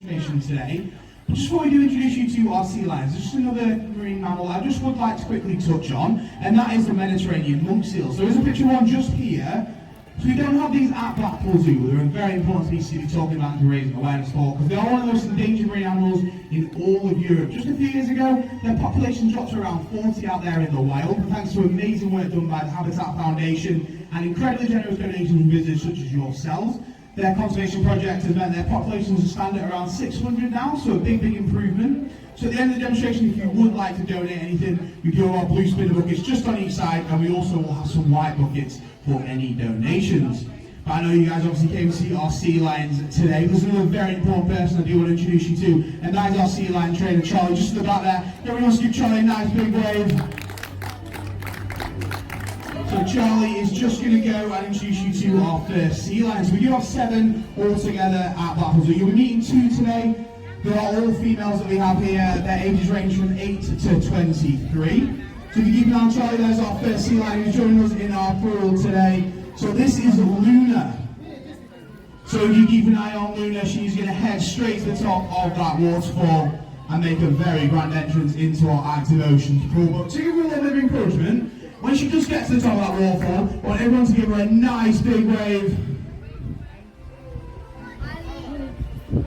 Information today. But just before we do introduce you to our sea lions, there's just another marine mammal I just would like to quickly touch on, and that is the Mediterranean monk seal. So there's a picture of one just here. So we don't have these at Blackpool Zoo. They're a very important species to be talking about and to raising awareness for, because they are one of the most endangered marine animals in all of Europe. Just a few years ago, their population dropped to around 40 out there in the wild, but thanks to amazing work done by the Habitat Foundation and incredibly generous donations from visitors such as yourselves. Their conservation project has meant their populations stand at around 600 now, so a big improvement. So at the end of the demonstration, if you would like to donate anything, we do have our blue spinner buckets just on each side, and we also will have some white buckets for any donations. But I know you guys obviously came to see our sea lions today. There's another very important person I do want to introduce you to, and that is our sea lion trainer, Charlie, just at the back there. Everyone wants to give Charlie a nice big wave. So Charlie is just going to go and introduce you to our first sea lions. We do have 7 altogether at Blackpool Zoo. You'll be meeting 2 today. They are all females that we have here. Their ages range from 8 to 23. So if you keep an eye on Charlie, there's our first sea lion who's joining us in our pool today. So this is Luna. So if you keep an eye on Luna, she's going to head straight to the top of that waterfall and make a very grand entrance into our active oceans pool. But to give her a little bit of encouragement, when she does get to the top of that waterfall, I want everyone to give her a nice big wave.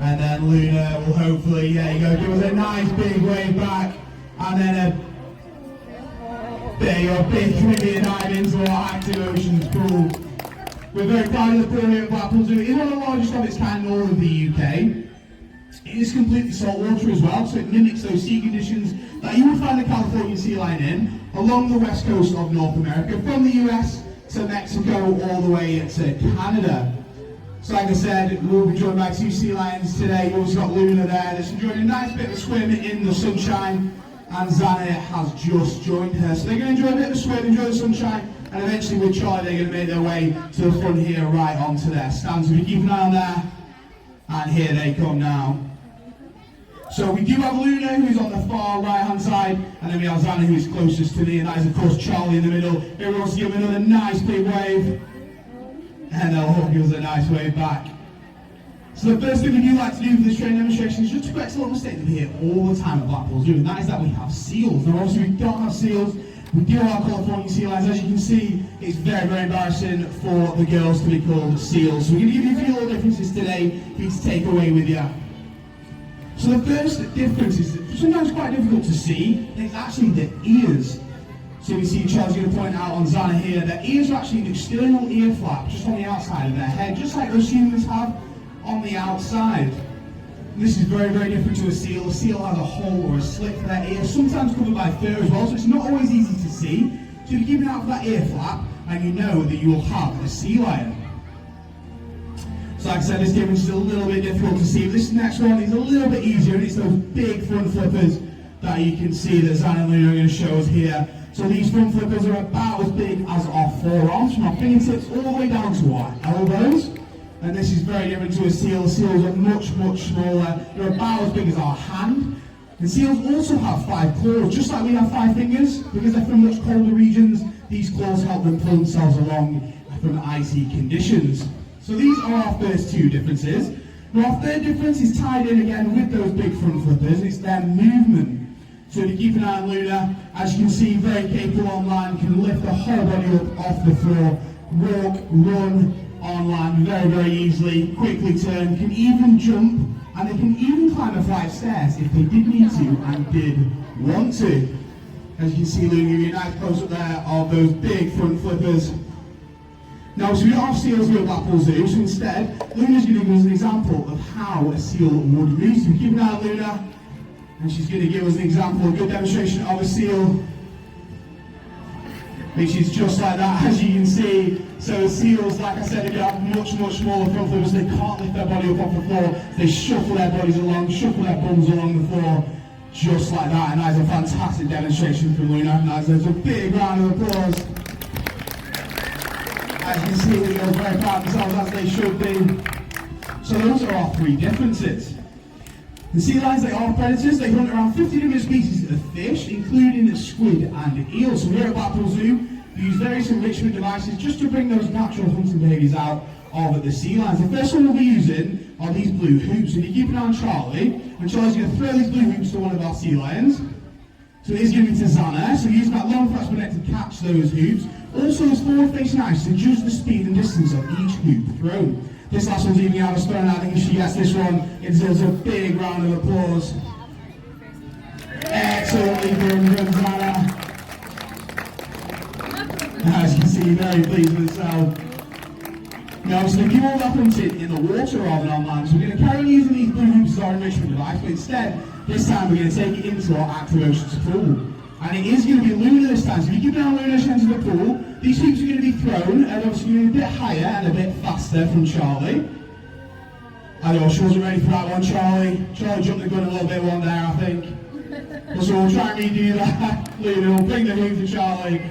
And then Luna will hopefully, there you go, give us a nice big wave back. And then there you go, big Caribbean dive into our active oceans pool. We're very proud of the pool here at Blackpool Zoo. It is one of the largest of its kind in all of the UK. It is completely saltwater as well, so it mimics those sea conditions that you would find the Californian sea lion in, along the west coast of North America, from the US to Mexico, all the way to Canada. So like I said, we'll be joined by 2 sea lions today. We've also got Luna there, that's enjoying a nice bit of a swim in the sunshine, and Xana has just joined her. So they're going to enjoy a bit of a swim, enjoy the sunshine, and eventually with Charlie they're going to make their way to the front here, right onto their stands. So if you keep an eye on there, and here they come now. So we do have Luna, who's on the far right hand side, and then we have Xana, who's closest to me, and that is of course Charlie in the middle. Everyone wants to give him another nice big wave, and they'll all give us a nice wave back. So the first thing we do like to do for this training demonstration is just to correct a little mistake that we hear all the time at Blackpool Zoo, and that is that we have seals. Now obviously we don't have seals, we do have our Californian sea lions. As you can see, it's very embarrassing for the girls to be called seals. So we're going to give you a few little differences today for you to take away with you. So the first difference is sometimes quite difficult to see, and it's actually the ears. So you see Charles going to point out on Xana here, their ears are actually an external ear flap just on the outside of their head, just like those humans have on the outside. And this is very different to a seal. A seal has a hole or a slit for their ear, sometimes covered by fur as well, so it's not always easy to see. So if you keep an eye out for that ear flap, and you know that you will have a sea lion. So like I said, this difference is a little bit difficult to see. This next one is a little bit easier, and it's those big front flippers that you can see that Xana and Luna are going to show us here. So these front flippers are about as big as our forearms, from our fingertips all the way down to our elbows. And this is very different to a seal. Seals are much smaller. They're about as big as our hand. And seals also have 5 claws, just like we have 5 fingers. Because they're from much colder regions, these claws help them pull themselves along from icy conditions. So these are our first 2 differences. Now our third difference is tied in again with those big front flippers, and it's their movement. So if you keep an eye on Luna, as you can see, very capable on land, can lift the whole body up off the floor, walk, run on land very easily, quickly turn, can even jump, and they can even climb a flight of stairs if they did need to and did want to. As you can see, Luna, give you a nice close up there of those big front flippers. Now, so we don't have seals here at Blackpool Zoo, so instead, Luna's going to give us an example of how a seal would move. So keep an eye on Luna, and she's going to give us an example, a good demonstration of a seal, which is just like that, as you can see. So seals, like I said, they have much smaller front flippers. They can't lift their body up off the floor. They shuffle their bodies along, shuffle their bums along the floor, just like that. And that is a fantastic demonstration from Luna. Now, there's a big round of applause. As you can see, they are very proud of themselves, as they should be. So those are our 3 differences. The sea lions, they are predators. They hunt around 50 different species of fish, including squid and eels. So here at Blackpool Zoo, we use various enrichment devices just to bring those natural hunting behaviours out of the sea lions. The first one we'll be using are these blue hoops. So if you keep an eye on Charlie, and Charlie's going to throw these blue hoops to one of our sea lions. So it is going to be to Xana, so using that long flexible neck to catch those hoops. Also those forward-facing eyes to judge the speed and distance of each hoop thrown. This last one's even out of stone. I think if she gets this one, it deserves a big round of applause. Excellently done from Xana. As you can see, very pleased with herself. Now, so we all up hunted in the water rather than on land, so we're going to carry on using these blue hoops as our enrichment device, but instead, this time we're going to take it into our active oceans pool. And it is going to be Luna this time, so if you keep an eye on Luna as she enters the pool, these hoops are going to be thrown, and obviously going to be a bit higher and a bit faster from Charlie. I know she wasn't ready for that one, Charlie. Charlie jumped the gun a little bit one there, I think. So we'll try and redo that. Luna will bring the hoop to Charlie.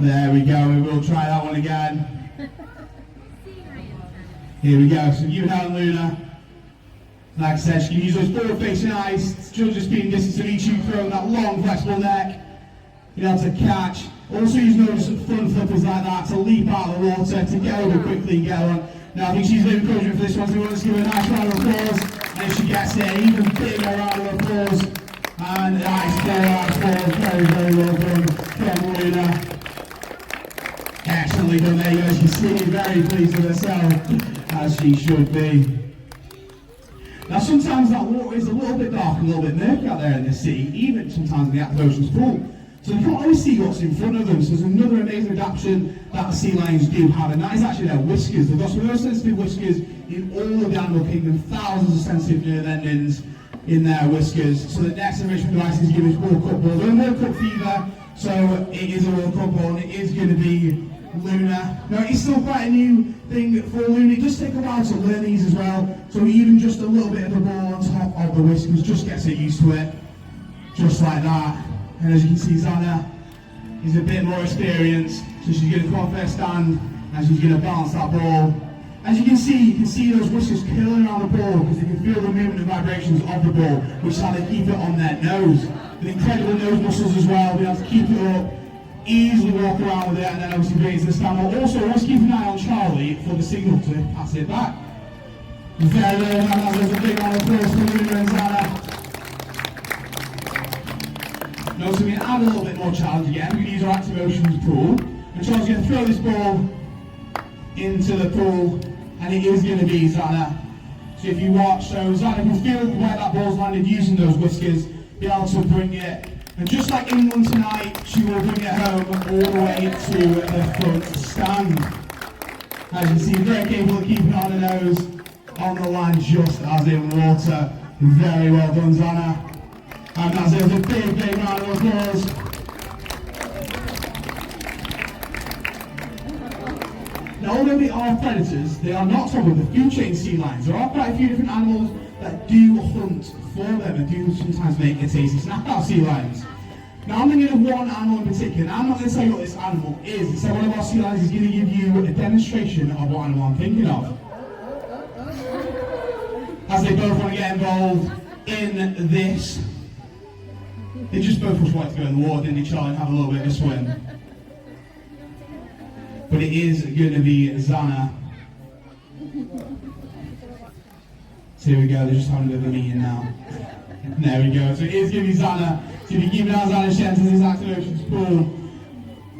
There we go, we will try that one again. Here we go, so you have Luna. Like I said, she can use those forward-facing eyes to judge the speed and distance of each hoop throw, that long flexible neck. Be able to catch. Also use those front flippers like that to leap out of the water, to get over quickly and get on. Now I think she's really encouraging for this one, so we want to give her a nice round of applause. And if she gets it, an even bigger round of applause. And nice ball, very, very well done from Luna. Excellently done there, as you see, very pleased with herself, as she should be. Now sometimes that water is a little bit dark and a little bit murky out there in the sea, even sometimes in the active oceans pool. So you can't always see what's in front of them, so there's another amazing adaptation that the sea lions do have, and that is actually their whiskers. They've got some of the most sensitive whiskers in all of the animal kingdom, thousands of sensitive nerve endings in their whiskers. So the next enrichment device is given World Cup ball. They're in World Cup fever, so it is a World Cup ball, and it is going to be Luna. Now it's still quite a new thing for Luna. It does take a while to learn these as well. So even just a little bit of the ball on top of the whiskers just gets her used to it. Just like that. And as you can see, Xana is a bit more experienced. So she's going to come off her stand and she's going to balance that ball. As you can see those whiskers curling around the ball because they can feel the movement and vibrations of the ball, which is how they keep it on their nose. With incredible nose muscles as well, being able to keep it up. Easily walk around with it and then obviously raise the stand. Also, always keep an eye on Charlie for the signal to pass it back. Very well done, there's a big round of applause for Luna and Xana. Now, so we're going to add a little bit more challenge again. We're going to use our active oceans pool. And Charlie's going to throw this ball into the pool, and it is going to be Xana. So if you watch, so Xana can feel where that ball's landed using those whiskers, be able to bring it. And just like England tonight, she will bring it home all the way to the front stand. As you can see, very capable of keeping on the nose, on the line just as in water. Very well done, Xana. And that's it, a big, big round of applause. Now, although they are predators, they are not some of the food chain sea lions. There are quite a few different animals that do hunt for them and do sometimes make a tasty snack out of sea lions. Now I'm thinking of one animal in particular. Now, I'm not going to tell you what this animal is. Instead, one of our sea lions is going to give you a demonstration of what animal I'm thinking of. As they both want to get involved in this. They just both just wanted to go in the water, didn't they, Charlie, and have a little bit of a swim. But it is going to be Xana. So here we go, they're just having a bit of a meeting now. There we go, so it is going to be Xana. So if you keep an eye on Xana, she enters this active oceans pool.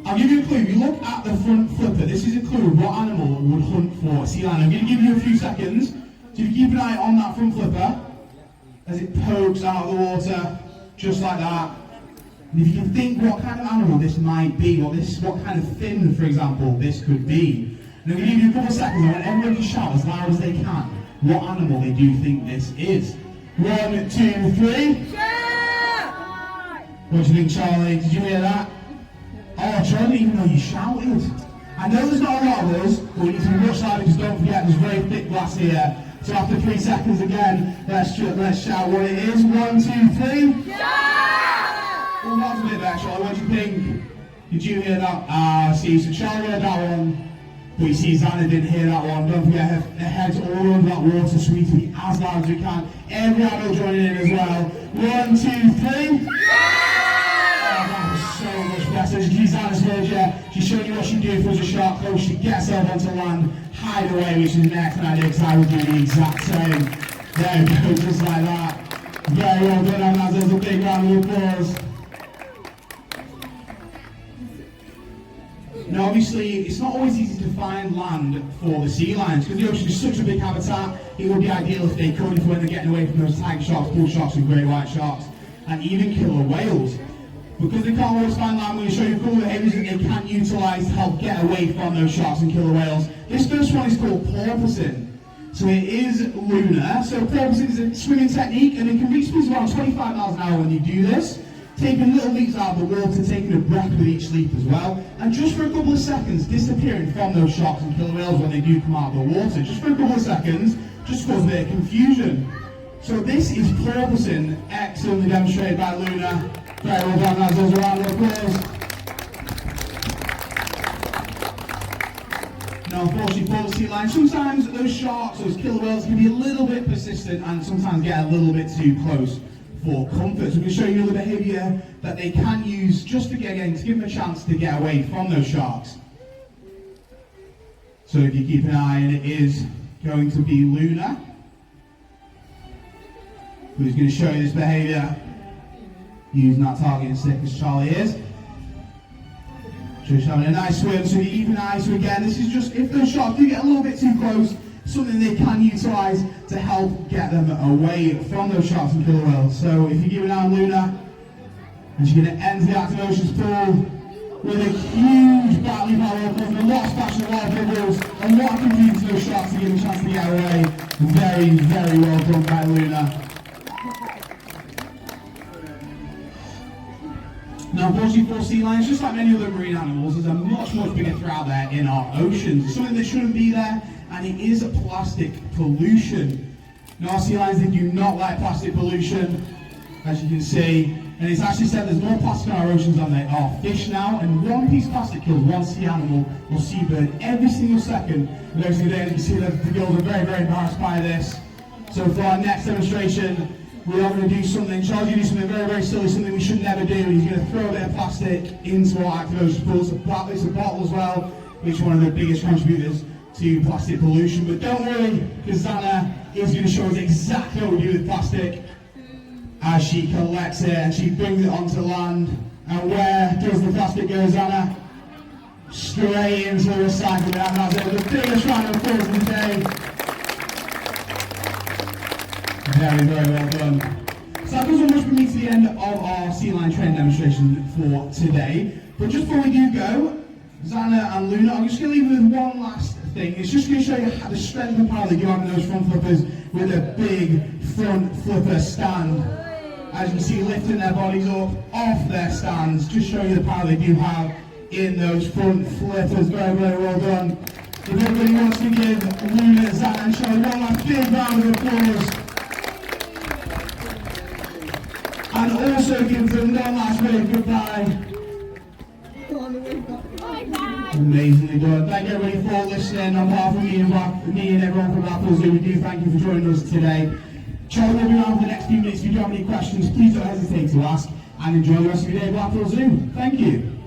I'll give you a clue. If you look at the front flipper, this is a clue of what animal would hunt for a sea lion. I'm going to give you a few seconds. So if you keep an eye on that front flipper, as it pokes out of the water, just like that. And if you can think what kind of animal this might be, what kind of fin, for example, this could be. And I'm going to give you a couple of seconds. I want everyone to shout as loud as they can what animal they do think this is. 1, 2, 3. What do you think, Charlie? Did you hear that? Oh, Charlie didn't even know you shouted. I know there's not a lot of us, but we need to be much louder because don't forget there's very thick glass here. So after 3 seconds again, let's shout what it is. 1, 2, 3. Well, that's a bit better, Charlie. What do you think? Did you hear that? Ah, see, so Charlie heard that one. But you see, Xana didn't hear that one. Don't forget her head's all under that water, so we need to be as loud as we can. Every adult joining in as well. 1, 2, 3. Oh, that was so much better. As you see, Xana's heard you. She's showing you what she can do if there's a shark close coast, she gets herself onto land, hide away, which is an excellent idea because I would do the exact same. There we go, just like that. Very well done, and there's a big round of applause. Now obviously, it's not always easy to find land for the sea lions because the ocean is such a big habitat. It would be ideal if they could, when they're getting away from those tiger sharks, bull sharks and great white sharks, and even killer whales. Because they can't always find land, I'm going to show you cool behaviours that they can utilise to help get away from those sharks and killer whales. This first one is called porpoising. So it is lunar. So porpoising is a swimming technique, and it can reach speeds around 25 miles an hour when you do this. Taking little leaps out of the water, taking a breath with each leap as well, and just for a couple of seconds disappearing from those sharks and killer whales when they do come out of the water, just for a couple of seconds, just cause a bit of confusion. So this is porpoising, excellently demonstrated by Luna. Very well done, guys. Those a round of applause. Now, unfortunately, for the sea lions, sometimes those sharks, those killer whales, can be a little bit persistent and sometimes get a little bit too close for comfort. So we're going to show you another behaviour that they can use just to get in, to give them a chance to get away from those sharks. So if you keep an eye, and it is going to be Luna, who's going to show you this behaviour using that targeting stick as Charlie is. Just having a nice swim, so you keep an eye. So again, this is just if those sharks do get a little bit too close, something they can utilise to help get them away from those sharks and killer whales. So if you give an eye on Luna, and she's going to enter the active oceans pool with a huge battling power, a lot of splash, a lot of bubbles, a lot of confusion to those sharks to give them a chance to get away. Very, very well done by Luna. Now, unfortunately for sea lions, just like many other marine animals, there's a much, much bigger threat out there in our oceans. It's something that shouldn't be there, and it is plastic pollution. Now, our sea lions, they do not like plastic pollution, as you can see. And it's actually said there's more plastic in our oceans than there are fish now, and one piece of plastic kills one sea animal or seabird every single second of every single day. And you can see that the girls are very, very embarrassed by this. So for our next demonstration, we are going to do something, Charles, you do something very, very silly, something we should never do. He's going to throw a bit of plastic into our active ocean pool. It's a bottle as well, which is one of the biggest contributors to plastic pollution. But don't worry, because Zana is going to show us exactly what we do with plastic as she collects it and she brings it onto land. And where does the plastic go, Zana? Straight into the recycling. And that's it. The biggest round of applause of the day. Very, very well done. So that does almost bring me to the end of our sea lion training demonstration for today. But just before we do go, Zana and Luna, I'm just going to leave you with one last thing. It's just going to show you how the strength and power they do have in those front flippers with a big front flipper stand. As you can see, lifting their bodies up off their stands, just show you the power they do have in those front flippers. Very, very well done. If everybody wants to give Luna, Zana and Charlie one last big round of applause. And also give them one last wave goodbye. Amazingly done. Thank you everybody for listening. On behalf of me and everyone from Blackpool Zoo, we do thank you for joining us today. Charlie will be around for the next few minutes. If you do have any questions, please don't hesitate to ask. And enjoy the rest of your day at Blackpool Zoo. Thank you.